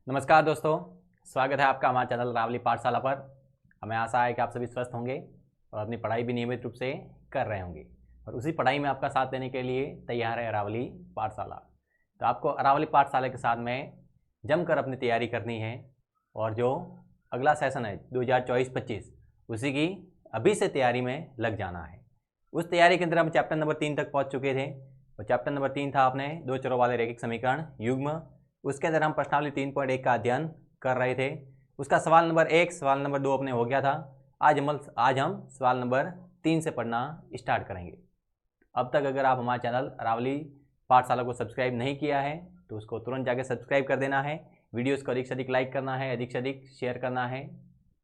नमस्कार दोस्तों, स्वागत है आपका हमारे चैनल रावली पाठशाला पर। हमें आशा है कि आप सभी स्वस्थ होंगे और अपनी पढ़ाई भी नियमित रूप से कर रहे होंगे और उसी पढ़ाई में आपका साथ देने के लिए तैयार है अरावली पाठशाला। तो आपको अरावली पाठशाला के साथ में जमकर अपनी तैयारी करनी है और जो अगला सेशन है 2024-25 उसी की अभी से तैयारी में लग जाना है। उस तैयारी के अंदर हम चैप्टर नंबर 3 तक पहुँच चुके थे और चैप्टर नंबर 3 था अपने दो चरों वाले रैखिक समीकरण युग्म। उसके अंदर हम प्रश्नावली 3.1 का अध्ययन कर रहे थे। उसका सवाल नंबर 1, सवाल नंबर 2 अपने हो गया था। आज हम सवाल नंबर 3 से पढ़ना स्टार्ट करेंगे। अब तक अगर आप हमारे चैनल अरावली पाठशाला को सब्सक्राइब नहीं किया है तो उसको तुरंत जाके सब्सक्राइब कर देना है। वीडियोस को अधिक से अधिक लाइक करना है, अधिक से अधिक शेयर करना है,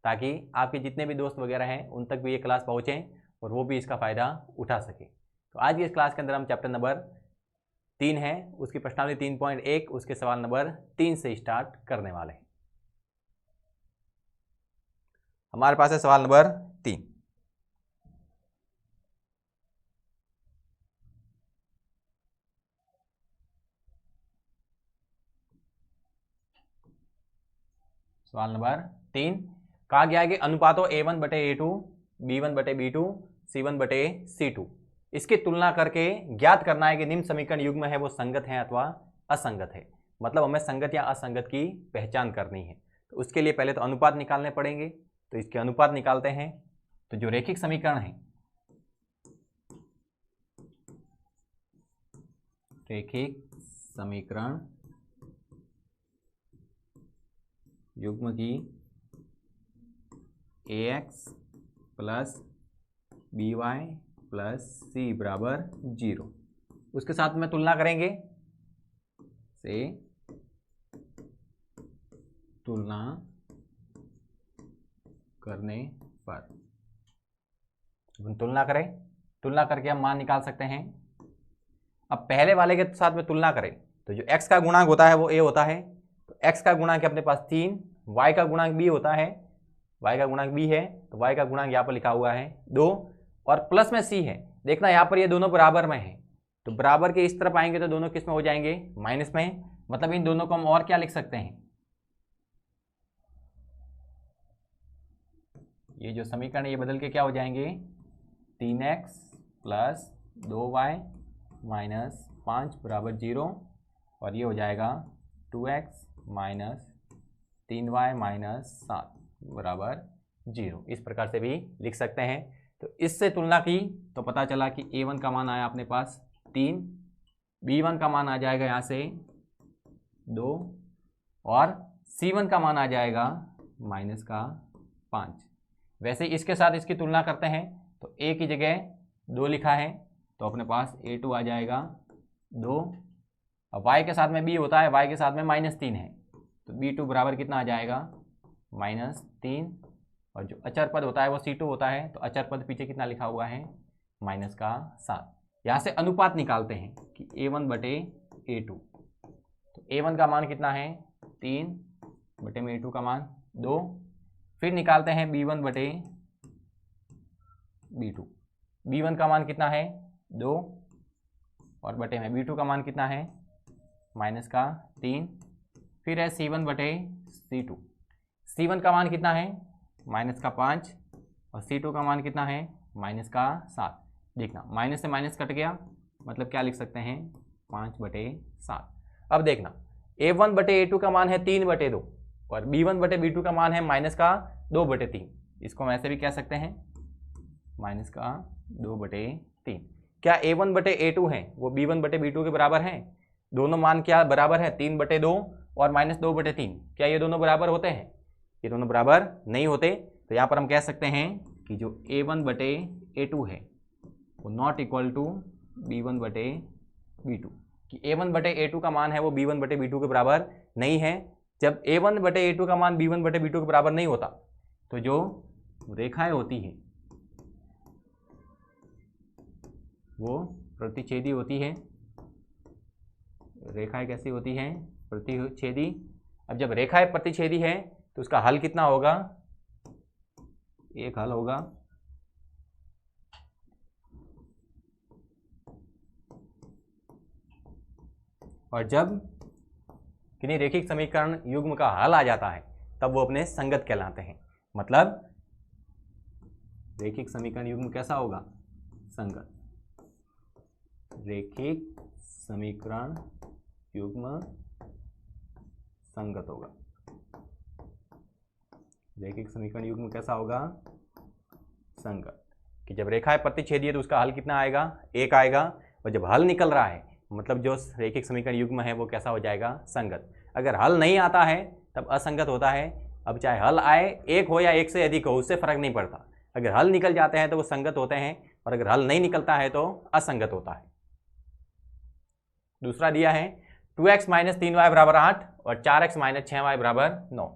ताकि आपके जितने भी दोस्त वगैरह हैं उन तक भी ये क्लास पहुँचें और वो भी इसका फ़ायदा उठा सके। तो आज की इस क्लास के अंदर हम चैप्टर नंबर 3 है, उसकी प्रश्नावली 3.1 उसके सवाल नंबर 3 से स्टार्ट करने वाले हैं। हमारे पास है सवाल नंबर 3। सवाल नंबर 3 कहा गया है कि अनुपातों A1/A2, B1/B2, C1/C2 इसकी तुलना करके ज्ञात करना है कि निम्न समीकरण युग्म है वो संगत है अथवा असंगत है। मतलब हमें संगत या असंगत की पहचान करनी है। तो उसके लिए पहले तो अनुपात निकालने पड़ेंगे। तो इसके अनुपात निकालते हैं। तो जो रैखिक समीकरण है, रैखिक समीकरण युग्म की ax plus by plus c बराबर 0 उसके साथ में तुलना करेंगे से तुलना करने पर तुलना करें, तुलना करके हम मान निकाल सकते हैं। अब पहले वाले के साथ में तुलना करें तो जो x का गुणांक होता है वो a होता है। तो x का गुणांक अपने पास 3, y का गुणांक b होता है, y का गुणांक b है तो y का गुणांक यहाँ पर लिखा हुआ है 2 और प्लस में c है। देखना यहाँ पर ये दोनों बराबर में है तो बराबर के इस तरफ आएंगे तो दोनों किस में हो जाएंगे, माइनस में। मतलब इन दोनों को हम और क्या लिख सकते हैं, ये जो समीकरण ये बदल के क्या हो जाएंगे 3x प्लस 2y माइनस 5 बराबर 0 और ये हो जाएगा 2x माइनस 3y माइनस 7 बराबर 0। इस प्रकार से भी लिख सकते हैं। तो इससे तुलना की तो पता चला कि a1 का मान आया अपने पास 3, b1 का मान आ जाएगा यहाँ से 2 और c1 का मान आ जाएगा माइनस का 5। वैसे इसके साथ इसकी तुलना करते हैं तो a की जगह 2 लिखा है तो अपने पास a2 आ जाएगा 2। अब y के साथ में b होता है, y के साथ में -3 है तो b2 बराबर कितना आ जाएगा -3 और जो अचर पद होता है वो c2 होता है तो अचर पद पीछे कितना लिखा हुआ है -7। यहाँ से अनुपात निकालते हैं कि a1/a2। तो a1 का मान कितना है 3 बटे में a2 का मान 2। फिर निकालते हैं b1/b2। b1 का मान कितना है 2 और बटे में b2 का मान कितना है -3। फिर है c1/c2। c1 का मान कितना है -5 और c2 का मान कितना है -7। देखना माइनस से माइनस कट गया मतलब क्या लिख सकते हैं 5/7। अब देखना a1/a2 का मान है 3/2 और b1/b2 का मान है -2/3। इसको हम ऐसे भी कह सकते हैं -2/3। क्या a1/a2 है वो b1/b2 के बराबर है? दोनों मान क्या बराबर है 3/2 और -2/3। क्या ये दोनों बराबर होते हैं? ये दोनों बराबर नहीं होते। तो यहाँ पर हम कह सकते हैं कि जो a1/a2 है वो नॉट इक्वल टू b1/b2। कि a1/a2 का मान है वो b1/b2 के बराबर नहीं है। जब a1/a2 का मान b1/b2 के बराबर नहीं होता तो जो रेखाएं होती हैं वो प्रतिच्छेदी होती है। रेखाएं कैसी होती हैं? प्रतिच्छेदी। अब जब रेखाएं प्रतिच्छेदी है तो उसका हल कितना होगा, एक हल होगा और जब किन्हीं रेखिक समीकरण युग्म का हल आ जाता है तब वो अपने संगत कहलाते हैं। मतलब रेखिक समीकरण युग्म कैसा होगा? संगत। रेखिक समीकरण युग्म संगत होगा। रेखिक समीकरण युग्म कैसा होगा? संगत। कि जब रेखा प्रतिच्छेदीय तो उसका हल कितना आएगा? 1 आएगा। और जब हल निकल रहा है मतलब जो रेखिक समीकरण युग्म है वो कैसा हो जाएगा? संगत। अगर हल नहीं आता है तब असंगत होता है। अब चाहे हल आए 1 हो या 1 से अधिक हो, उससे फर्क नहीं पड़ता। अगर हल निकल जाते हैं तो वो संगत होते हैं, और अगर हल नहीं निकलता है तो असंगत होता है। दूसरा दिया है 2x - 3y = 8 और 4x - 6y = 9।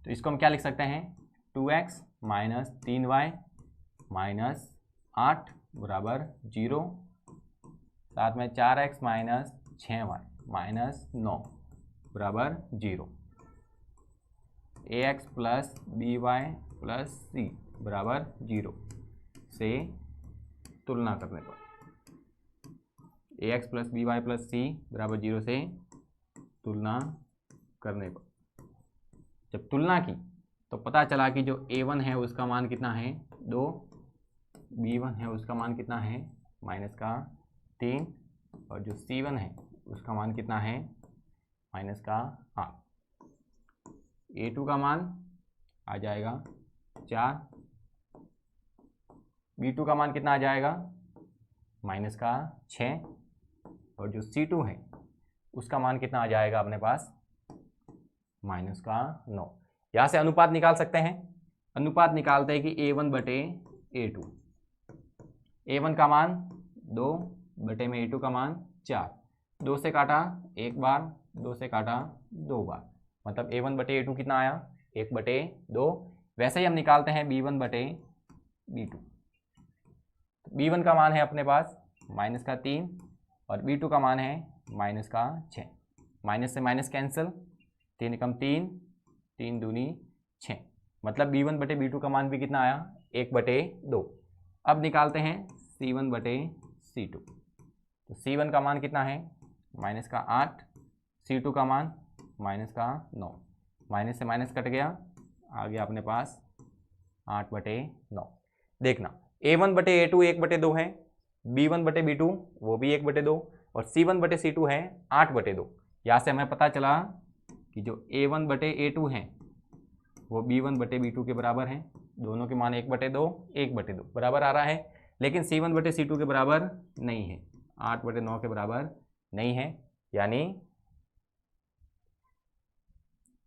तो इसको हम क्या लिख सकते हैं? 2x - 3y - 8 = 0, साथ में 4x - 6y - 9 = 0। ax + by + c = 0 से तुलना करने पर, ax + by + c = 0 से तुलना करने पर जब तुलना की तो पता चला कि जो a1 है उसका मान कितना है? 2, b1 है उसका मान कितना है? -3, और जो c1 है उसका मान कितना है? -8। a2 का मान आ जाएगा 4, b2 का मान कितना आ जाएगा? -6, और जो c2 है उसका मान कितना आ जाएगा अपने पास? -9। यहाँ से अनुपात निकाल सकते हैं। अनुपात निकालते हैं कि a1/a2। a1 का मान 2 बटे में a2 का मान 4। 2 से काटा 1 बार, 2 से काटा 2 बार, मतलब a1/a2 कितना आया? 1/2। वैसे ही हम निकालते हैं b1/b2। b1 का मान है अपने पास -3 और b2 का मान है -6। माइनस से माइनस कैंसिल, 3 एकम 3, 3 दूनी 6, मतलब b1/b2 का मान भी कितना आया? 1/2। अब निकालते हैं c1/c2। तो c1 का मान कितना है? -8, c2 का मान -9। माइनस से माइनस कट गया, आ गया अपने पास 8/9। देखना a1/a2 1/2 है, b1/b2 वो भी 1/2 और c1/c2 है 8/2। यहाँ से हमें पता चला कि जो a1/a2 है वो b1/b2 के बराबर है। दोनों के मान 1/2 1/2 बराबर आ रहा है, लेकिन c1/c2 के बराबर नहीं है, 8/9 के बराबर नहीं है, यानी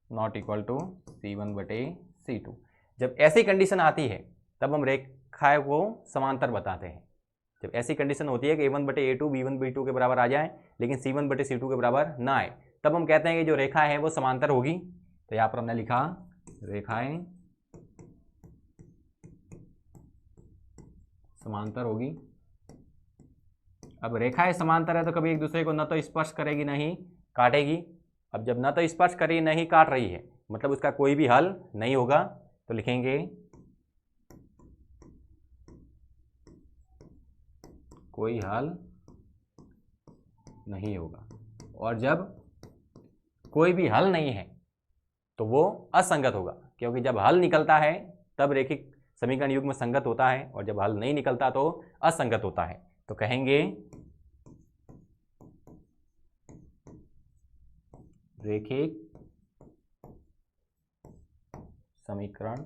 नॉट इक्वल टू c1/c2। जब ऐसी कंडीशन आती है तब हम रेखाओं को समांतर बताते हैं। जब ऐसी कंडीशन होती है कि a1/a2 b1/b2 के बराबर आ जाए लेकिन c1/c2 के बराबर ना आए, तब हम कहते हैं कि जो रेखा है वो समांतर होगी। तो यहाँ पर हमने लिखा रेखाएं समांतर होगी। अब रेखाएं समांतर है तो कभी एक दूसरे को न तो स्पर्श करेगी नहीं काटेगी। अब जब न तो स्पर्श कर रही नहीं काट रही है मतलब उसका कोई भी हल नहीं होगा, तो लिखेंगे कोई हल नहीं होगा। और जब कोई भी हल नहीं है तो वो असंगत होगा, क्योंकि जब हल निकलता है तब रेखिक समीकरण युग्म संगत होता है और जब हल नहीं निकलता तो असंगत होता है। तो कहेंगे रेखिक समीकरण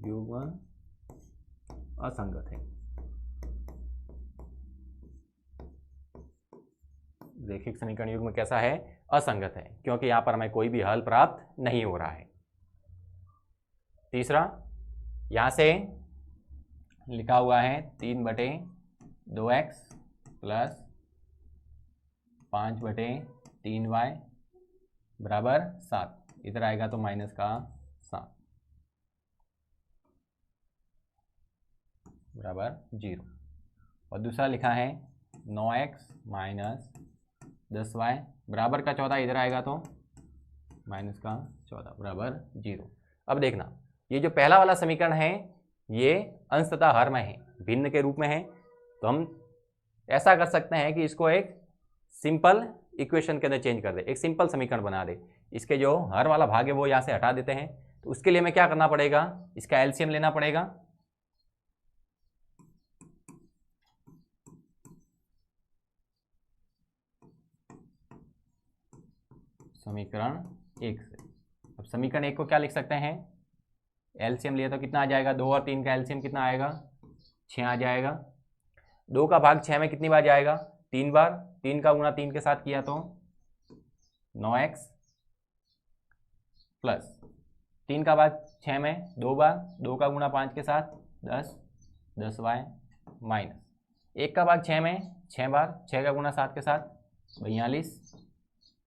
युग्म असंगत है। रेखिक समीकरण युग्म कैसा है? असंगत है, क्योंकि यहां पर हमें कोई भी हल प्राप्त नहीं हो रहा है। तीसरा, यहां से लिखा हुआ है 3/2x + 5/3y = 7। इधर आएगा तो -7 = 0। और दूसरा लिखा है 9x - 10y बराबर का 14, इधर आएगा तो -14 = 0। अब देखना, ये जो पहला वाला समीकरण है ये अंश तथा हर में है, भिन्न के रूप में है। तो हम ऐसा कर सकते हैं कि इसको एक सिंपल इक्वेशन के अंदर चेंज कर दे, एक सिंपल समीकरण बना दे। इसके जो हर वाला भाग है वो यहाँ से हटा देते हैं। तो उसके लिए हमें क्या करना पड़ेगा, इसका एलसीएम लेना पड़ेगा। समीकरण 1 से। अब समीकरण 1 को क्या लिख सकते हैं, एलसीएम लिया तो कितना आ जाएगा, 2 और 3 का एलसीएम कितना आएगा, 6 आ जाएगा। 2 का भाग 6 में कितनी बार जाएगा, 3 बार। 3 का गुणा 3 के साथ किया तो 9x प्लस 3 का भाग 6 में 2 बार, 2 का गुणा 5 के साथ 10, 10y माइनस 1 का भाग 6 में 6 बार, 6 का गुणा 7 के साथ 42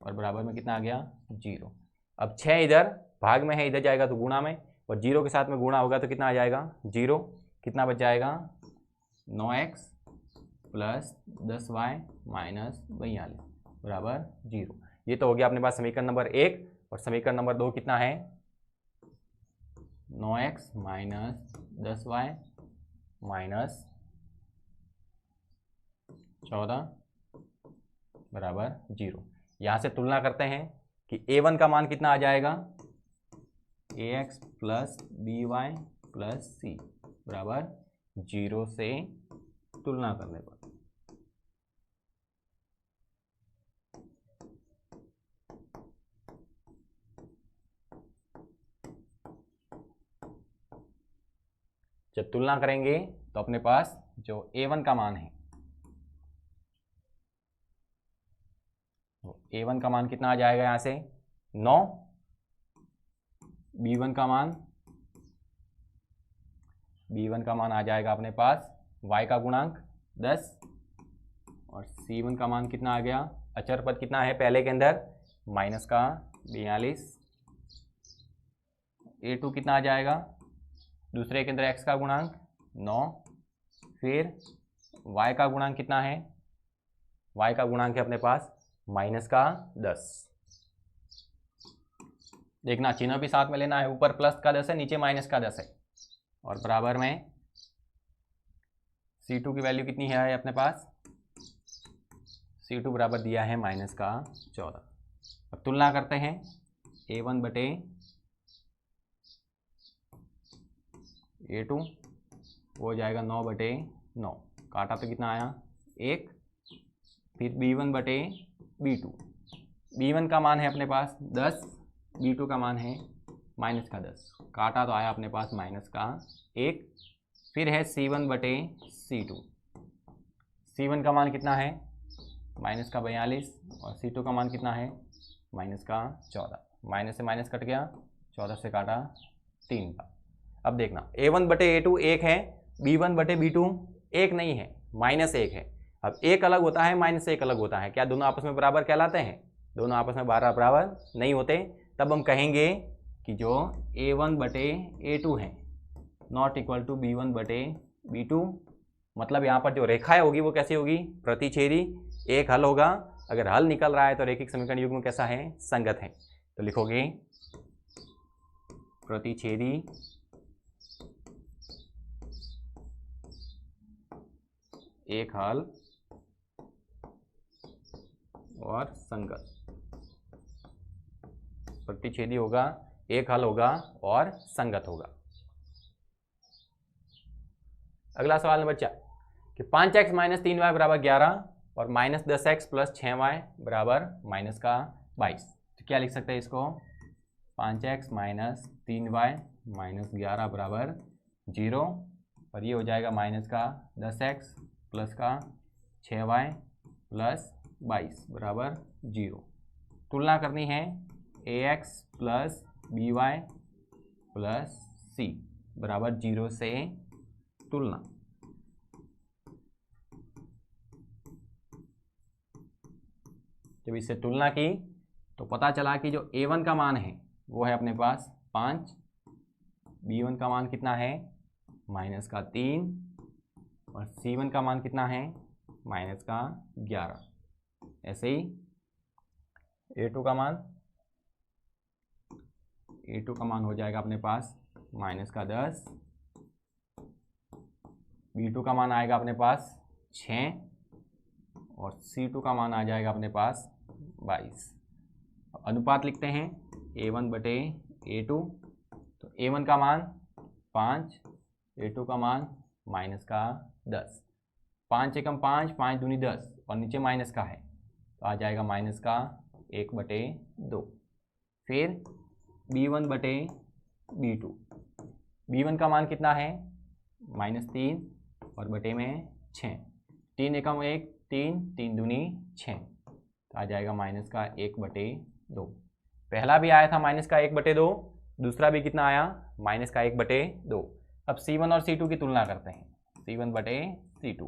और बराबर में कितना आ गया, 0। अब 6 इधर भाग में है, इधर जाएगा तो गुणा में, और 0 के साथ में गुणा होगा तो कितना आ जाएगा, 0। कितना बच जाएगा, 9x प्लस 10y माइनस 42 बराबर 0। ये तो हो गया अपने पास समीकरण नंबर 1। और समीकरण नंबर 2 कितना है, 9x माइनस 10y माइनस 14 बराबर 0। यहाँ से तुलना करते हैं कि a1 का मान कितना आ जाएगा, ax plus by plus c बराबर 0 से तुलना करने पर। जब तुलना करेंगे तो अपने पास जो a1 का मान है, तो a1 का मान कितना आ जाएगा, यहाँ से 9, b1 का मान आ जाएगा अपने पास y का गुणांक 10, और c1 का मान कितना आ गया, अचर पद कितना है पहले के अंदर, माइनस का 42, a2 कितना आ जाएगा, दूसरे के अंदर x का गुणांक 9, फिर y का गुणांक कितना है, y का गुणांक है अपने पास माइनस का 10। देखना चिन्ह भी साथ में लेना है, ऊपर प्लस का 10 है, नीचे माइनस का 10 है, और बराबर में C2 की वैल्यू कितनी है अपने पास, C2 बराबर दिया है माइनस का 14। अब तुलना करते हैं, a1 बटे a2 हो जाएगा 9 बटे 9, काटा तो कितना आया 1, फिर b1 बटे b2, b1 का मान है अपने पास 10, b2 का मान है माइनस का 10, काटा तो आया अपने पास माइनस का 1, फिर है c1 बटे c2, c1 का मान कितना है माइनस का 42, और c2 का मान कितना है माइनस का 14, माइनस से माइनस कट गया, 14 से काटा 3 का। अब देखना a1 बटे a2 1 है, b1 बटे b2 1 नहीं है, माइनस 1 है। अब एक अलग होता है, माइनस एक अलग होता है, क्या दोनों आपस में बराबर कहलाते हैं, दोनों आपस में बराबर नहीं होते। तब हम कहेंगे कि जो a1 बटे a2 है नॉट इक्वल टू b1 बटे b2, मतलब यहाँ पर जो रेखाएं होगी वो कैसी होगी, प्रतिच्छेदी। एक हल होगा, अगर हल निकल रहा है तो रैखिक समीकरण युग्म कैसा है, संगत है। तो लिखोगे प्रतिच्छेदी एक हल और संगत, प्रतिच्छेदी होगा, एक हल होगा और संगत होगा। अगला सवाल नंबर 4 कि 5x माइनस 3y बराबर 11 और माइनस 10x प्लस 6y बराबर माइनस का 22। तो क्या लिख सकते हैं इसको, 5x माइनस 3y माइनस 11 बराबर 0, और ये हो जाएगा माइनस का 10x प्लस का 6y प्लस 22 बराबर 0। तुलना करनी है ax plus by plus c बराबर 0 से तुलना। जब इससे तुलना की तो पता चला कि जो a1 का मान है वो है अपने पास 5, b1 का मान कितना है माइनस का 3, और c1 का मान कितना है माइनस का 11। ऐसे ही a2 का मान हो जाएगा अपने पास माइनस का 10, b2 का मान आएगा अपने पास 6, और c2 का मान आ जाएगा अपने पास 22। अनुपात लिखते हैं A1 बटे A2। तो A1 का मान 5, A2 का मान माइनस का 10। 5 एकम 5, 5 दूनी 10 और नीचे माइनस का है तो आ जाएगा माइनस का 1 बटे 2। फिर B1 बटे B2। B1 का मान कितना है -3 और बटे में 6। 3 एकम 1, 3, 3 दूनी 6 तो आ जाएगा माइनस का 1 बटे 2। पहला भी आया था माइनस का 1 बटे 2, दूसरा भी कितना आया माइनस का 1 बटे 2। अब C1 और C2 की तुलना करते हैं। C1 बटे C2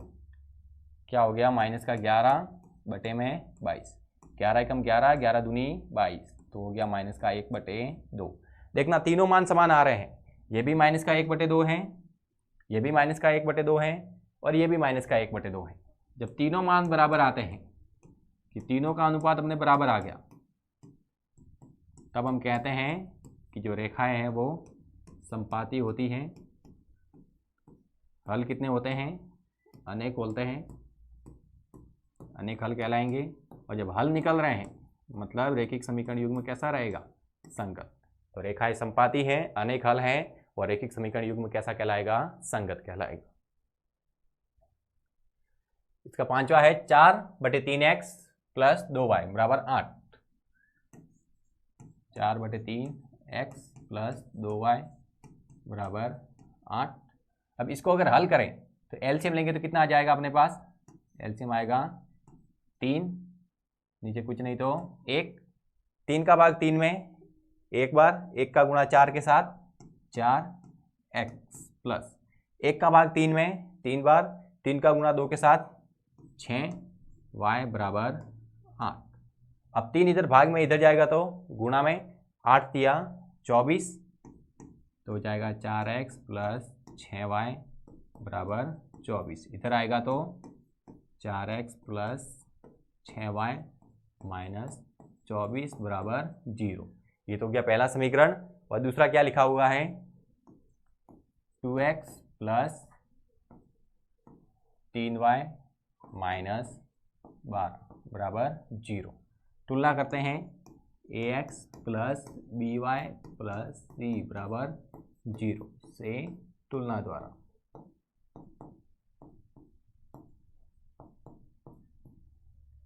क्या हो गया माइनस का 11 बटे में 22। 11 एकम 11, 11 दूनी 22 तो हो गया माइनस का 1 बटे 2। देखना तीनों मान समान आ रहे हैं। ये भी माइनस का 1 बटे 2 है, ये भी माइनस का 1 बटे 2 है और ये भी माइनस का 1 बटे 2 है। जब तीनों मान बराबर आते हैं कि तीनों का अनुपात अपने बराबर आ गया तब हम कहते हैं कि जो रेखाएं हैं वो संपाती होती हैं। हल कितने होते हैं अनेक बोलते हैं, अनेक हल कहलाएंगे। और जब हल निकल रहे हैं मतलब रैखिक समीकरण युग्म कैसा रहेगा संगत। तो रेखाएं संपाती हैं, अनेक हल हैं और रैखिक समीकरण युग्म कैसा कहलाएगा संगत कहलाएगा। इसका पांचवा है 4 बटे 3x प्लस 2y बराबर 8। 4 बटे 3x प्लस 2y बराबर 8। अब इसको अगर हल करें तो एलसीएम लेंगे तो कितना आ जाएगा अपने पास, एलसीएम आएगा 3, नीचे कुछ नहीं तो 1। 3 का भाग 3 में एक बार, 1 का गुणा 4 के साथ 4x प्लस 1 का भाग 3 में 3 बार, 3 का गुणा 2 के साथ 6y बराबर 8। अब 3 इधर भाग में इधर जाएगा तो गुणा में 8 तिया 24 तो हो जाएगा 4x प्लस 6y बराबर 24। इधर आएगा तो 4x प्लस 6y माइनस 24 बराबर 0। ये तो गया पहला समीकरण। और दूसरा क्या लिखा हुआ है 2x प्लस 3y माइनस 12 बराबर 0। तुलना करते हैं ax plus by plus c बराबर 0 से तुलना द्वारा।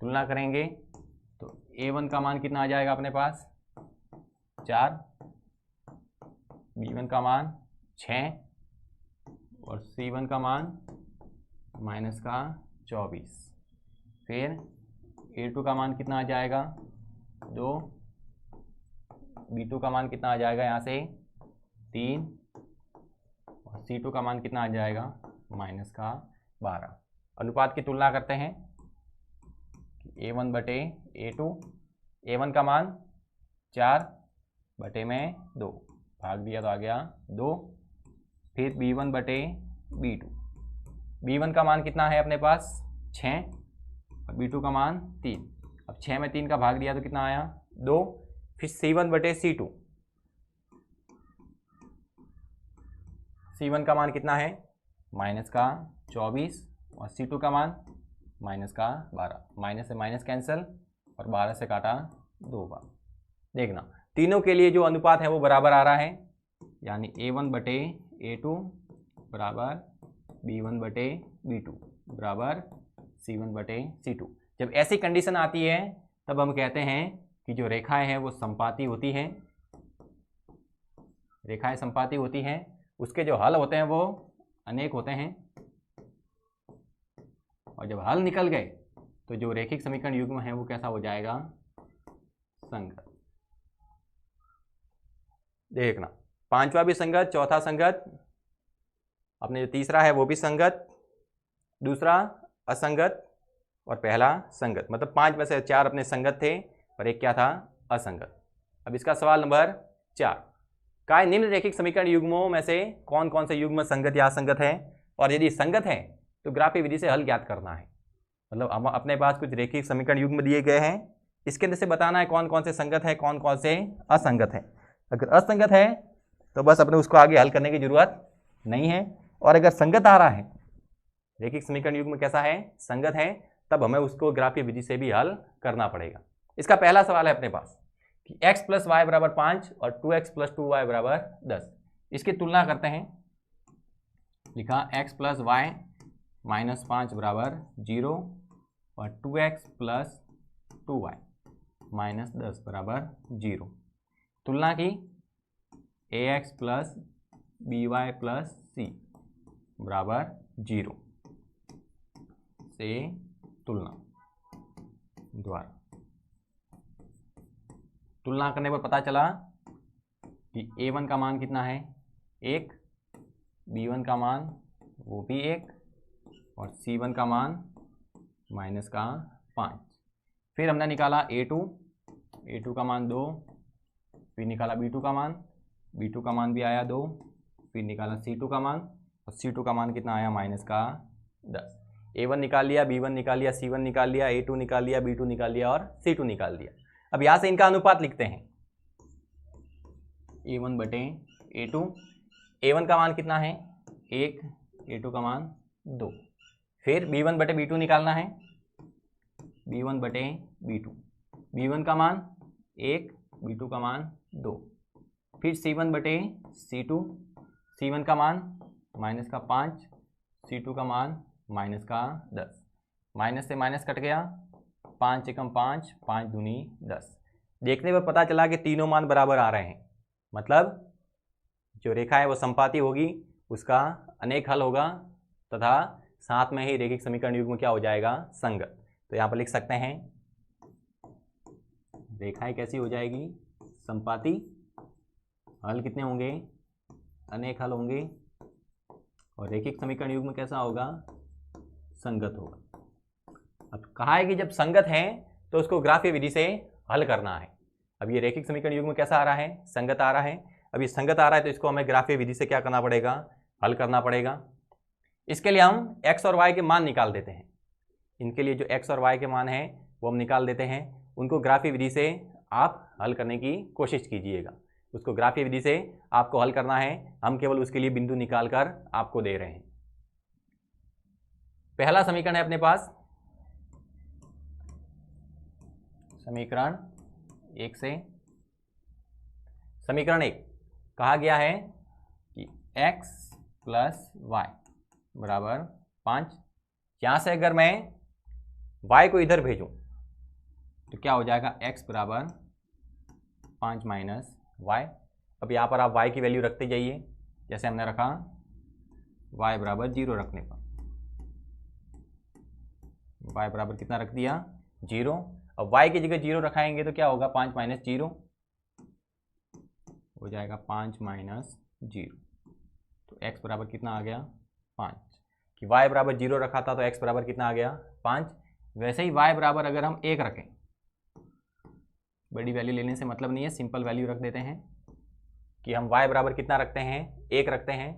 तुलना करेंगे तो a1 का मान कितना आ जाएगा अपने पास 4, b1 का मान 6 और c1 का मान माइनस का 24। फिर a2 का मान कितना आ जाएगा 2, b2 का मान कितना आ जाएगा यहाँ से 3 और c2 का मान कितना आ जाएगा माइनस का 12। अनुपात की तुलना करते हैं a1 बटे a2। a1 का मान 4 बटे में 2 भाग दिया तो आ गया 2। फिर b1 बटे b2। b1 का मान कितना है अपने पास 6 और b2 का मान 3। अब 6 में 3 का भाग दिया तो कितना आया 2। फिर c1 बटे c2। c1 का मान कितना है माइनस का 24 और c2 का मान माइनस का 12। माइनस से माइनस कैंसिल और 12 से काटा 2 बार। देखना तीनों के लिए जो अनुपात है वो बराबर आ रहा है, यानी a1 बटे a2 बराबर b1 बटे b2 बराबर c1 बटे c2। जब ऐसी कंडीशन आती है तब हम कहते हैं कि जो रेखाएं हैं वो संपाती होती हैं। रेखाएं संपाती होती हैं, उसके जो हल होते हैं वो अनेक होते हैं। और जब हल निकल गए तो जो रैखिक समीकरण युग्म है वो कैसा हो जाएगा संगत। देखना पांचवा भी संगत, चौथा संगत, अपने जो तीसरा है वो भी संगत, दूसरा असंगत और पहला संगत। मतलब 5 में से 4 अपने संगत थे और एक क्या था असंगत। अब इसका सवाल नंबर 4, काय निम्न रैखिक समीकरण युग्मों में से कौन कौन से युग्म संगत या असंगत है, और यदि संगत है तो ग्राफी विधि से हल ज्ञात करना है। मतलब हम अपने पास कुछ रैखिक समीकरण युग्म दिए गए हैं, इसके अंदर से बताना है कौन कौन से संगत है कौन कौन से असंगत है। अगर असंगत है तो बस अपने उसको आगे हल करने की जरूरत नहीं है, और अगर संगत आ रहा है रैखिक समीकरण युग्म कैसा है संगत है, तब हमें उसको ग्राफीय विधि से भी हल करना पड़ेगा। इसका पहला सवाल है अपने पास कि x प्लस वाई बराबर 5 और 2x प्लस 2y बराबर 10। इसकी तुलना करते हैं। लिखा x प्लस वाई माइनस 5 बराबर 0 और 2x प्लस 2y माइनस 10 बराबर 0। तुलना की ax plus by plus c बराबर 0 से तुलना द्वारा तुलना करने पर पता चला कि a1 का मान कितना है 1, b1 का मान वो भी 1 और c1 का मान माइनस का 5। फिर हमने निकाला a2 का मान 2, फिर निकाला b2 का मान भी आया 2, फिर निकाला c2 का मान और c2 का मान कितना आया माइनस का 10। a1 निकाल लिया, b1 निकाल लिया, c1 निकाल लिया, a2 निकाल लिया, b2 निकाल लिया और c2 निकाल लिया। अब यहाँ से इनका अनुपात लिखते हैं a1 बटे a2। a1 का मान कितना है 1, a2 का मान 2। फिर b1 बटे b2 निकालना है, b1 बटे b2। b1 का मान 1, b2 का मान 2। फिर c1 बटे c2, c1 का मान माइनस का 5, c2 का मान माइनस का 10। माइनस से माइनस कट गया, 5 एकम 5, 5 दूनी 10। देखने पर पता चला कि तीनों मान बराबर आ रहे हैं, मतलब जो रेखा है वो समपाती होगी, उसका अनेक हल होगा तथा साथ में ही रेखिक समीकरण युग्म क्या हो जाएगा संगत। तो यहाँ पर लिख सकते हैं रेखाएं कैसी हो जाएगी समपाती, हल कितने होंगे अनेक हल होंगे और रेखिक समीकरण युग्म कैसा होगा संगत होगा। अब कहा है कि जब संगत है तो उसको ग्राफीय विधि से हल करना है। अब ये रेखिक समीकरण युग्म कैसा आ रहा है संगत आ रहा है। अब ये संगत आ रहा है तो इसको हमें ग्राफीय विधि से क्या करना पड़ेगा हल करना पड़ेगा। इसके लिए हम x और y के मान निकाल देते हैं। इनके लिए जो x और y के मान हैं वो हम निकाल देते हैं। उनको ग्राफीय विधि से आप हल करने की कोशिश कीजिएगा। उसको ग्राफीय विधि से आपको हल करना है, हम केवल उसके लिए बिंदु निकाल कर आपको दे रहे हैं। पहला समीकरण है अपने पास समीकरण 1 से। समीकरण 1 कहा गया है कि x प्लस वाई बराबर 5। यहाँ से अगर मैं y को इधर भेजूं तो क्या हो जाएगा x बराबर 5 माइनस y। अब यहाँ पर आप y की वैल्यू रखते जाइए, जैसे हमने रखा y बराबर 0 रखने पर y बराबर कितना रख दिया 0। अब y की जगह 0 रखाएंगे तो क्या होगा 5 माइनस 0 हो जाएगा 5 माइनस 0। तो x बराबर कितना आ गया 5। कि y बराबर 0 रखा था तो x बराबर कितना आ गया 5। वैसे ही y बराबर अगर हम 1 रखें, बड़ी वैल्यू लेने से मतलब नहीं है, सिंपल वैल्यू रख देते हैं कि हम y बराबर कितना रखते हैं 1 रखते हैं,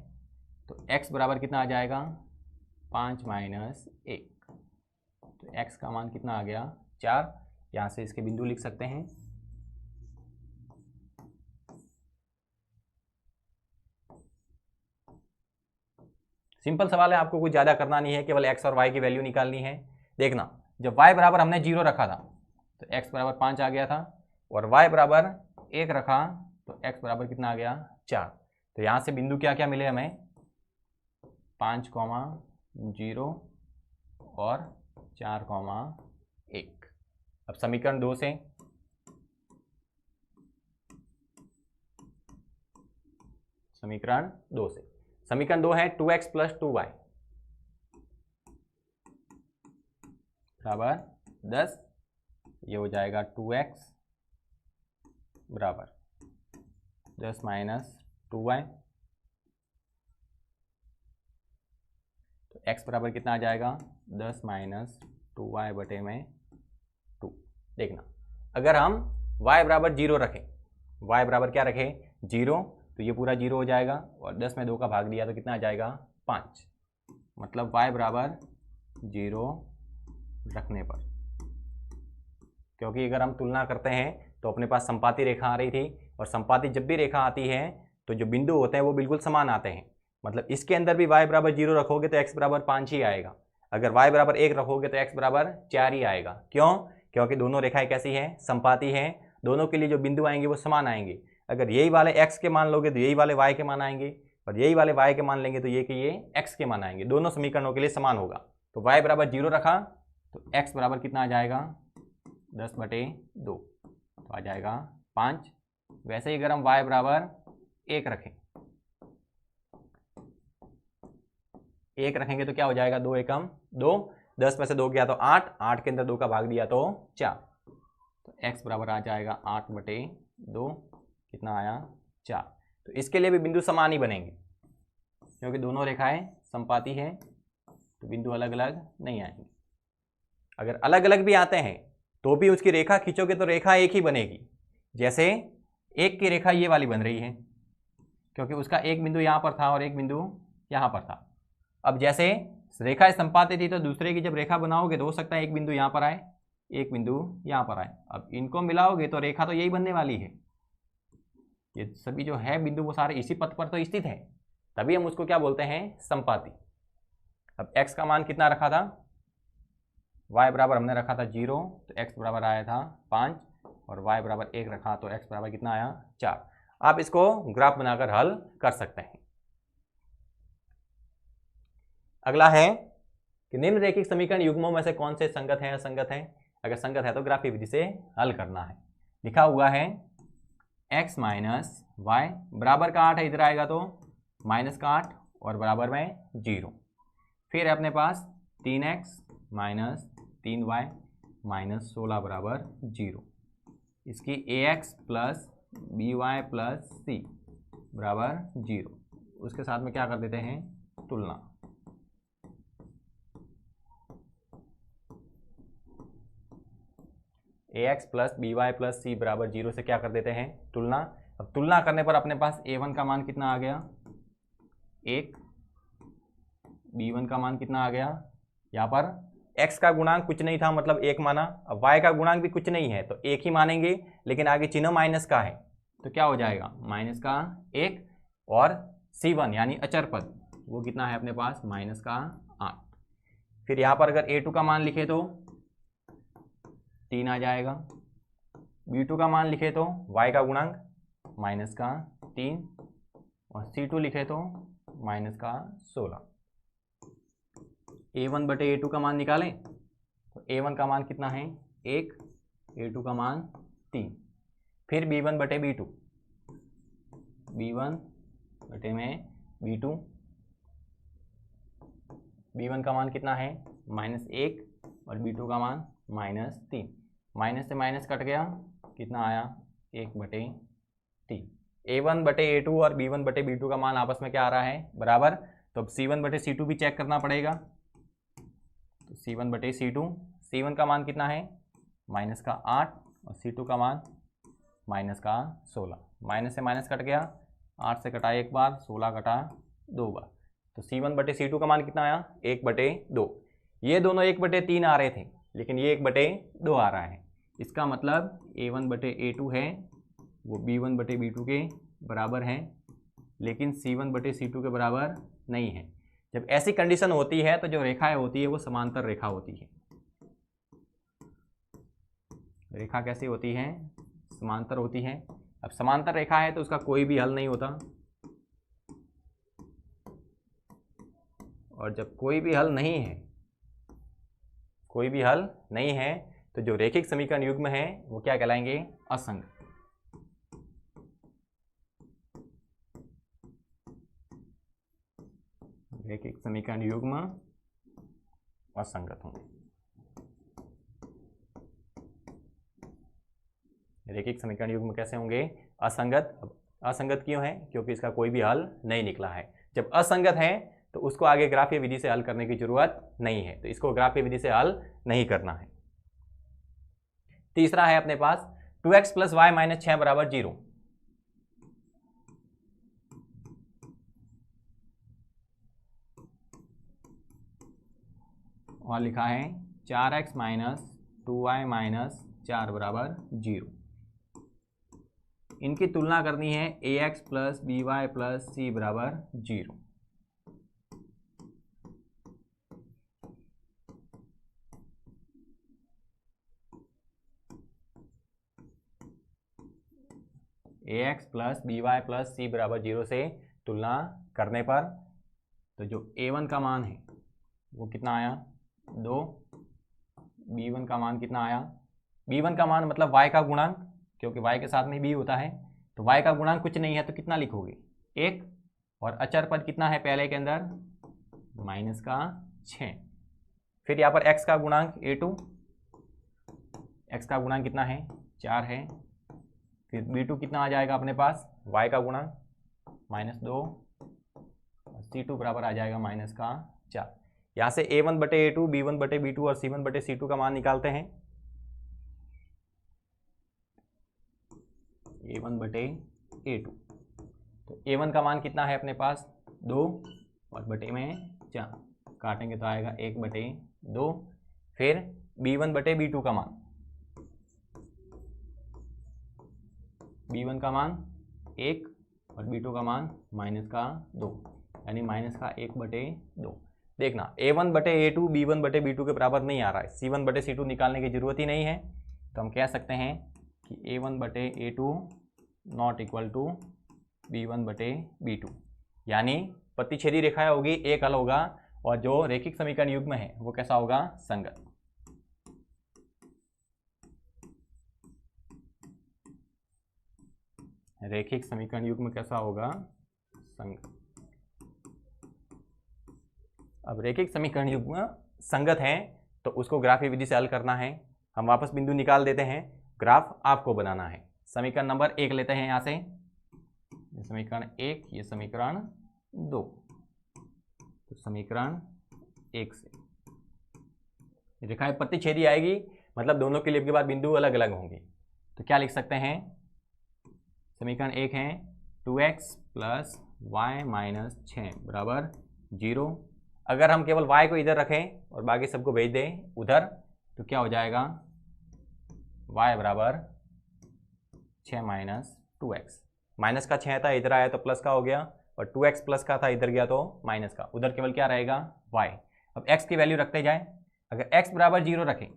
तो x बराबर कितना आ जाएगा 5 माइनस 1। तो x का मान कितना आ गया 4। यहाँ से इसके बिंदु लिख सकते हैं। सिंपल सवाल है, आपको कुछ ज़्यादा करना नहीं है, केवल x और y की वैल्यू निकालनी है। देखना जब y बराबर हमने 0 रखा था तो x बराबर 5 आ गया था और y बराबर 1 रखा तो x बराबर कितना आ गया 4। तो यहाँ से बिंदु क्या क्या मिले हमें 5, 0 और 4, 1। अब समीकरण 2 से समीकरण 2 है 2x प्लस 2y बराबर 10। ये हो जाएगा 2x बराबर 10 माइनस 2y। तो x बराबर कितना आ जाएगा 10 माइनस 2y बटे में 2। देखना अगर हम y बराबर 0 रखें, y बराबर क्या रखें 0, तो ये पूरा 0 हो जाएगा और 10 में 2 का भाग दिया तो कितना आ जाएगा 5। मतलब y बराबर 0 रखने पर, क्योंकि अगर हम तुलना करते हैं तो अपने पास संपाती रेखा आ रही थी और संपाती जब भी रेखा आती है तो जो बिंदु होते हैं वो बिल्कुल समान आते हैं। मतलब इसके अंदर भी y बराबर 0 रखोगे तो x बराबर 5 ही आएगा, अगर y बराबर 1 रखोगे तो x बराबर 4 ही आएगा। क्यों? क्योंकि दोनों रेखाएं कैसी हैं, समपाती हैं। दोनों के लिए जो बिंदु आएंगे वो समान आएंगे। अगर यही वाले x के मान लोगे तो यही वाले y के मान आएंगे, और यही वाले y के मान लेंगे तो ये कि ये x के मान आएंगे। दोनों समीकरणों के लिए समान होगा। तो y बराबर 0 रखा तो x बराबर कितना आ जाएगा, 10/2 तो आ जाएगा 5। वैसे ही अगर हम y बराबर 1 रखें, 1 रखेंगे तो क्या हो जाएगा, 2 एकम 2, 10 में से 2 गया तो 8, 8 के अंदर 2 का भाग दिया तो 4, तो x बराबर आ जाएगा 8/2, कितना आया 4। तो इसके लिए भी बिंदु समान ही बनेंगे क्योंकि दोनों रेखाएं समपाती हैं, तो बिंदु अलग अलग नहीं आएंगे। अगर अलग अलग भी आते हैं तो भी उसकी रेखा खींचोगे तो रेखा एक ही बनेगी। जैसे एक की रेखा ये वाली बन रही है क्योंकि उसका एक बिंदु यहाँ पर था और एक बिंदु यहाँ पर था। अब जैसे रेखा समपाती थी तो दूसरे की जब रेखा बनाओगे तो हो सकता है एक बिंदु यहाँ पर आए, एक बिंदु यहाँ पर आए। अब इनको मिलाओगे तो रेखा तो यही बनने वाली है। ये सभी जो है बिंदु वो सारे इसी पथ पर तो स्थित है, तभी हम उसको क्या बोलते हैं, समपाती। अब x का मान कितना रखा था, y बराबर हमने रखा था 0, तो x बराबर आया था 5, और y बराबर 1 रखा तो x बराबर कितना आया 4। आप इसको ग्राफ बनाकर हल कर सकते हैं। अगला है कि निम्न रैखिक समीकरण युग्मों में से कौन से संगत हैं, असंगत हैं। अगर संगत है तो ग्राफीय विधि से हल करना है। लिखा हुआ है x माइनस वाई बराबर का 8 है, इधर आएगा तो माइनस का 8 और बराबर में 0। फिर है अपने पास 3x माइनस 3y माइनस 16 बराबर 0। इसकी ax plus by plus c बराबर 0। उसके साथ में क्या कर देते हैं, तुलना। ax plus by plus c बराबर 0 से क्या कर देते हैं, तुलना। अब तुलना करने पर अपने पास a1 का मान कितना आ गया 1, b1 का मान कितना आ गया, यहाँ पर x का गुणांक कुछ नहीं था मतलब 1 माना। अब y का गुणांक भी कुछ नहीं है तो 1 ही मानेंगे, लेकिन आगे चिन्ह माइनस का है तो क्या हो जाएगा माइनस का 1, और c1 यानी अचर पद वो कितना है अपने पास माइनस का 8। फिर यहाँ पर अगर a2 का मान लिखे तो 3 आ जाएगा, b2 का मान लिखे तो y का गुणांक माइनस का 3, और c2 लिखे तो माइनस का 16। a1 बटे a2 का मान निकालें तो a1 का मान कितना है 1, a2 का मान 3। फिर b1 बटे b2, b1 बटे में b2, b1 का मान कितना है -1 और b2 का मान -3। माइनस से माइनस कट गया, कितना आया 1/3। a1 बटे a2 और b1 बटे b2 का मान आपस में क्या आ रहा है बराबर। तो अब c1 बटे c2 भी चेक करना पड़ेगा। तो c1 बटे c2, c1 का मान कितना है माइनस का 8 और c2 का मान माइनस का 16। माइनस से माइनस कट गया, 8 से कटा एक बार, 16 कटा 2 बार, तो c1 बटे c2 का मान कितना आया 1/2। ये दोनों 1/3 आ रहे थे लेकिन ये 1/2 आ रहा है। इसका मतलब a1 बटे a2 है वो b1 बटे b2 के बराबर है, लेकिन c1 बटे c2 के बराबर नहीं है। जब ऐसी कंडीशन होती है तो जो रेखाएं होती है वो समांतर रेखा होती है। रेखा कैसी होती है, समांतर होती है। अब समांतर रेखा है तो उसका कोई भी हल नहीं होता, और जब कोई भी हल नहीं है, कोई भी हल नहीं है तो जो रैखिक समीकरण युग्म है वो क्या कहलाएंगे, असंगत। रैखिक समीकरण युग्म असंगत होंगे। रैखिक समीकरण युग्म कैसे होंगे, असंगत। अब असंगत क्यों है, क्योंकि इसका कोई भी हल नहीं निकला है। जब असंगत है तो उसको आगे ग्राफीय विधि से हल करने की जरूरत नहीं है, तो इसको ग्राफीय विधि से हल नहीं करना है। तीसरा है अपने पास 2x प्लस वाई माइनस 6 बराबर 0। और लिखा है 4x माइनस 2y माइनस 4 बराबर 0। इनकी तुलना करनी है ax plus by plus c बराबर 0। ax plus by plus c बराबर 0 से तुलना करने पर तो जो a1 का मान है वो कितना आया 2, b1 का मान कितना आया, b1 का मान मतलब y का गुणांक, क्योंकि y के साथ में b होता है, तो y का गुणांक कुछ नहीं है तो कितना लिखोगे 1, और अचर पद कितना है पहले के अंदर -6। फिर यहाँ पर x का गुणांक a2, x का गुणांक कितना है 4 है। फिर b2 कितना आ जाएगा अपने पास y का गुणांक -2, c2 बराबर आ जाएगा -4। यहाँ से a1 बटे a2, b1 बटे b2 और c1 बटे c2 का मान निकालते हैं। a1 बटे a2, तो a1 का मान कितना है अपने पास 2 और बटे में 4, काटेंगे तो आएगा 1 बटे 2। फिर b1 बटे b2 का मान, b1 का मान 1 और b2 का मान -2, यानी -1 बटे 2। देखना a1 बटे a2 b1 बटे b2 के बराबर नहीं आ रहा है, c1 बटे c2 निकालने की जरूरत ही नहीं है, तो हम कह सकते हैं कि a1 बटे a2 not equal to b1 बटे b2, यानी प्रतिच्छेदी रेखा होगी एक हल होगा और जो रैखिक समीकरण युग्म है वो कैसा होगा संगत। रैखिक समीकरण युग्म कैसा होगा संगत। अब रैखिक समीकरण युग्म संगत है तो उसको ग्राफीय विधि से हल करना है। हम वापस बिंदु निकाल देते हैं, ग्राफ आपको बनाना है। समीकरण नंबर 1 लेते हैं यहाँ से, ये समीकरण 1, ये समीकरण 2। तो समीकरण 1 से रेखा प्रतिच्छेदी आएगी, मतलब दोनों के लिए के बाद बिंदु अलग अलग होंगे। तो क्या लिख सकते हैं, समीकरण 1 है 2x प्लस y माइनस 6 बराबर 0। अगर हम केवल y को इधर रखें और बाकी सबको भेज दें उधर, तो क्या हो जाएगा y बराबर 6 माइनस 2x। माइनस का 6 था इधर आया तो प्लस का हो गया, और 2x प्लस का था इधर गया तो माइनस का, उधर केवल क्या रहेगा y। अब x की वैल्यू रखते जाएं, अगर x बराबर 0 रखें,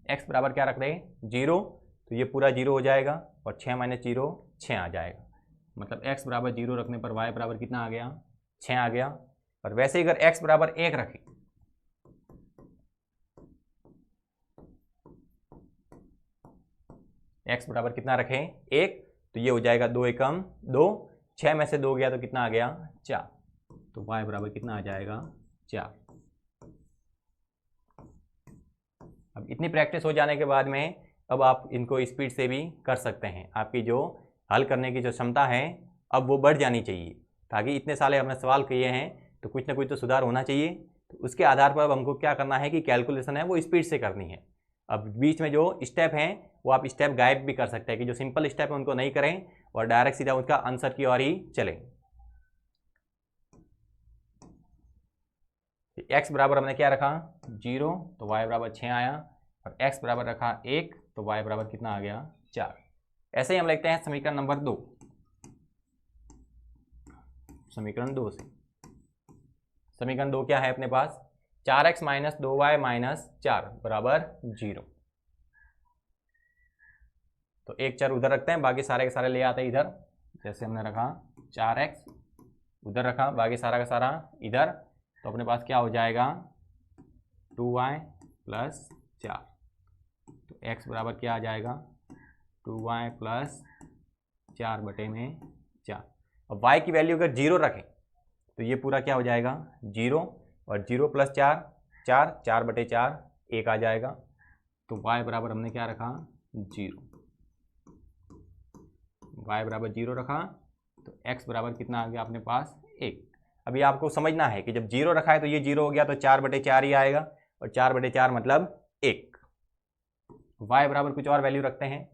x बराबर क्या रख दें 0, तो ये पूरा 0 हो जाएगा और 6 माइनस 0 6 आ जाएगा। मतलब x बराबर 0 रखने पर y बराबर कितना आ गया 6 आ गया। और वैसे ही अगर x बराबर 1 रखें, x बराबर कितना रखें 1, तो ये हो जाएगा 2 एकम 2, 6 में से 2 गया तो कितना आ गया 4, तो y बराबर कितना आ जाएगा 4। अब इतनी प्रैक्टिस हो जाने के बाद में अब आप इनको स्पीड से भी कर सकते हैं। आपकी जो हल करने की जो क्षमता है अब वो बढ़ जानी चाहिए, ताकि इतने साले हमने सवाल किए हैं तो कुछ ना कुछ तो सुधार होना चाहिए। तो उसके आधार पर अब हमको क्या करना है कि कैलकुलेशन है वो स्पीड से करनी है। अब बीच में जो स्टेप हैं वो आप स्टेप गायब भी कर सकते हैं, कि जो सिंपल स्टेप है उनको नहीं करें और डायरेक्ट सीधा उसका आंसर की ओर ही चलें। x बराबर हमने क्या रखा 0, तो y बराबर 6 आया, और x बराबर रखा 1, तो y बराबर कितना आ गया 4। ऐसे ही हम लिखते हैं समीकरण नंबर 2। समीकरण 2 से समीकरण 2 क्या है अपने पास 4x माइनस 2y माइनस 4 बराबर 0। तो एक चर उधर रखते हैं, बाकी सारे के सारे ले आते हैं इधर। जैसे हमने रखा 4x उधर रखा, बाकी सारा का सारा इधर, तो अपने पास क्या हो जाएगा 2y प्लस 4। तो x बराबर क्या आ जाएगा 2y प्लस 4 बटे में 4। अब y की वैल्यू अगर 0 रखें तो ये पूरा क्या हो जाएगा 0, और 0 प्लस 4 4, 4 बटे 4 1 आ जाएगा। तो y बराबर हमने क्या रखा 0, y बराबर 0 रखा, तो x बराबर कितना आ गया अपने पास 1। अभी आपको समझना है कि जब 0 रखा है तो ये 0 हो गया तो 4 बटे 4 ही आएगा, और 4 बटे 4 मतलब 1। y बराबर कुछ और वैल्यू रखते हैं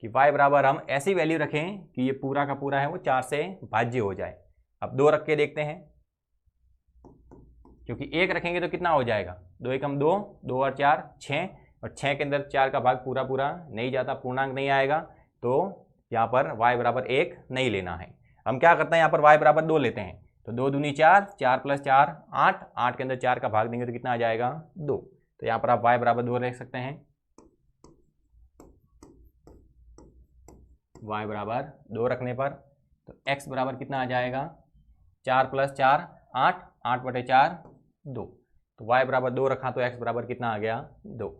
कि y बराबर हम ऐसी वैल्यू रखें कि ये पूरा का पूरा है वो 4 से भाज्य हो जाए। अब 2 रख के देखते हैं, क्योंकि 1 रखेंगे तो कितना हो जाएगा 2 एकम 2, 2 और 4 6, और 6 के अंदर 4 का भाग पूरा पूरा नहीं जाता, पूर्णांक नहीं आएगा, तो यहाँ पर y बराबर 1 नहीं लेना है। हम क्या करते हैं यहाँ पर y बराबर 2 लेते हैं, तो 2 दूनी 4, 4 प्लस 4 8, 8 के अंदर 4 का भाग देंगे तो कितना आ जाएगा 2। तो यहाँ पर आप y बराबर 2 लिख सकते हैं। y बराबर 2 रखने पर, तो x बराबर कितना आ जाएगा, 4 + 4 8, 8/4 2, तो y बराबर 2 रखा तो x बराबर कितना आ गया, 2।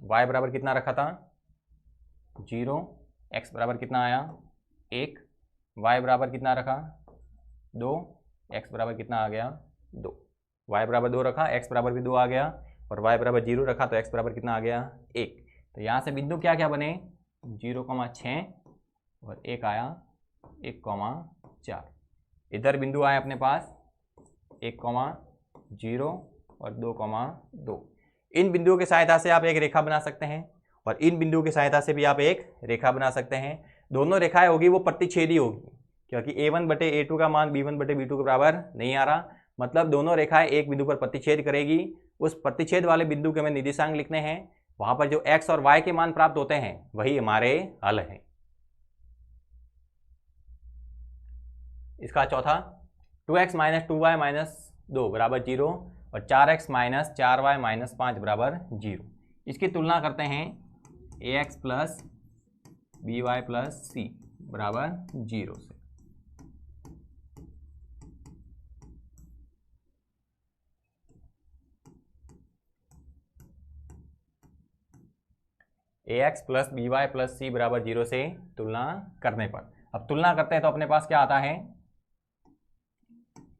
y बराबर कितना रखा था, 0, x बराबर कितना आया, 1, y बराबर कितना रखा, 2, x बराबर कितना आ गया, 2। y बराबर 2 रखा, x बराबर भी 2 आ गया, और y बराबर 0 रखा तो x बराबर कितना आ गया, 1। तो यहाँ से बिंदु क्या क्या बने, 0,6 और 1 आया 1,4। इधर बिंदु आए अपने पास 1,0 और 2,2। इन बिंदुओं की सहायता से आप एक रेखा बना सकते हैं, और इन बिंदुओं की सहायता से भी आप एक रेखा बना सकते हैं। दोनों रेखाएं होगी वो प्रतिच्छेदी होगी, क्योंकि a1/a2 का मान b1/b2 के बराबर नहीं आ रहा, मतलब दोनों रेखाएं एक बिंदु पर प्रतिच्छेद करेगी। उस प्रतिच्छेद वाले बिंदु के हमें निर्देशांक लिखने हैं, वहां पर जो x और y के मान प्राप्त होते हैं वही हमारे हल हैं। इसका चौथा, 2x - 2y - 2 बराबर 0 और 4x - 4y - 5 बराबर 0। इसकी तुलना करते हैं ax + by + c बराबर 0 से। ax + by + c बराबर 0 से तुलना करने पर, अब तुलना करते हैं तो अपने पास क्या आता है,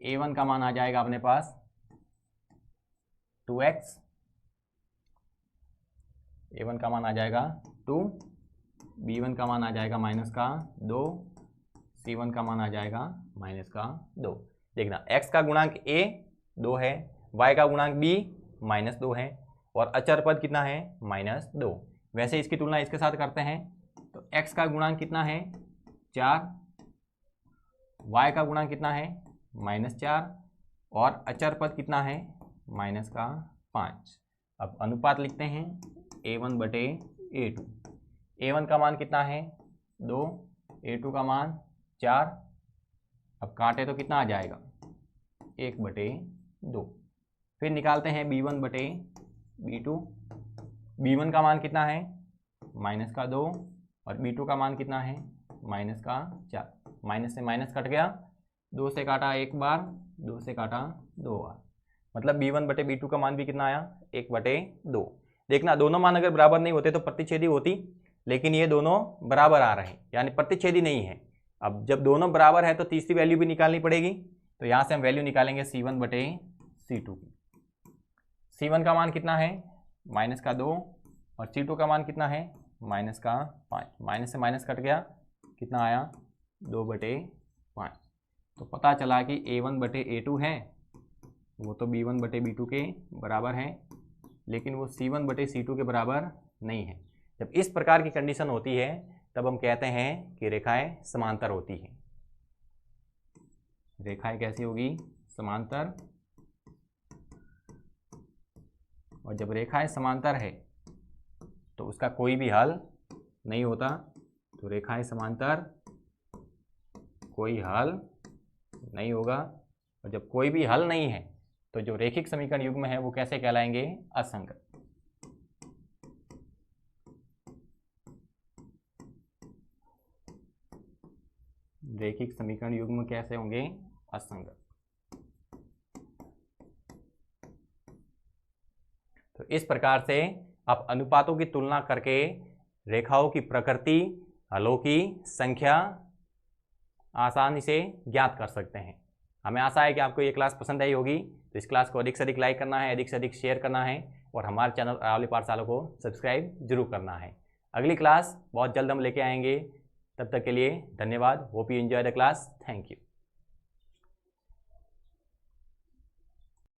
a1 का मान आ जाएगा अपने पास 2x, a1 का मान आ जाएगा 2, b1 का मान आ जाएगा -2, c1 का मान आ जाएगा -2। देखना x का गुणांक a 2 है, y का गुणांक b -2 है, और अचर पद कितना है, -2। वैसे इसकी तुलना इसके साथ करते हैं तो x का गुणांक कितना है, 4, y का गुणांक कितना है, -4, और अचर पद कितना है, -5। अब अनुपात लिखते हैं a1/a2। a1 का मान कितना है, 2, a2 का मान 4। अब काटे तो कितना आ जाएगा, 1/2। फिर निकालते हैं b1/b2। b1 का मान कितना है, -2, और b2 का मान कितना है, -4। माइनस से माइनस कट गया, 2 से काटा 1 बार, 2 से काटा 2 बार, मतलब b1/b2 का मान भी कितना आया, 1/2। देखना दोनों मान अगर बराबर नहीं होते तो प्रतिच्छेदी होती, लेकिन ये दोनों बराबर आ रहे हैं, यानी प्रतिच्छेदी नहीं है। अब जब दोनों बराबर है तो तीसरी वैल्यू भी निकालनी पड़ेगी, तो यहाँ से हम वैल्यू निकालेंगे c1/c2 की। c1 का मान कितना है, -2, और c2 का मान कितना है, -5। माइनस से माइनस कट गया, कितना आया, 2/5। तो पता चला कि a1/a2 है वो तो b1/b2 के बराबर है, लेकिन वो c1/c2 के बराबर नहीं है। जब इस प्रकार की कंडीशन होती है तब हम कहते हैं कि रेखाएं समांतर होती हैं। रेखाएं कैसी होगी, समांतर। और जब रेखाएं समांतर है तो उसका कोई भी हल नहीं होता, तो रेखाएं समांतर कोई हल नहीं होगा। और जब कोई भी हल नहीं है तो जो रेखिक समीकरण युग्म है वो कैसे कहलाएंगे, असंगत। रेखिक समीकरण युग्म कैसे होंगे, असंगत। तो इस प्रकार से आप अनुपातों की तुलना करके रेखाओं की प्रकृति, हलों की संख्या आसानी से ज्ञात कर सकते हैं। हमें आशा है कि आपको ये क्लास पसंद आई होगी, तो इस क्लास को अधिक से अधिक लाइक करना है, अधिक से अधिक शेयर करना है, और हमारे चैनल रावली पाठशाला को सब्सक्राइब जरूर करना है। अगली क्लास बहुत जल्द हम लेके आएंगे, तब तक के लिए धन्यवाद। Hope you enjoy the class. Thank you.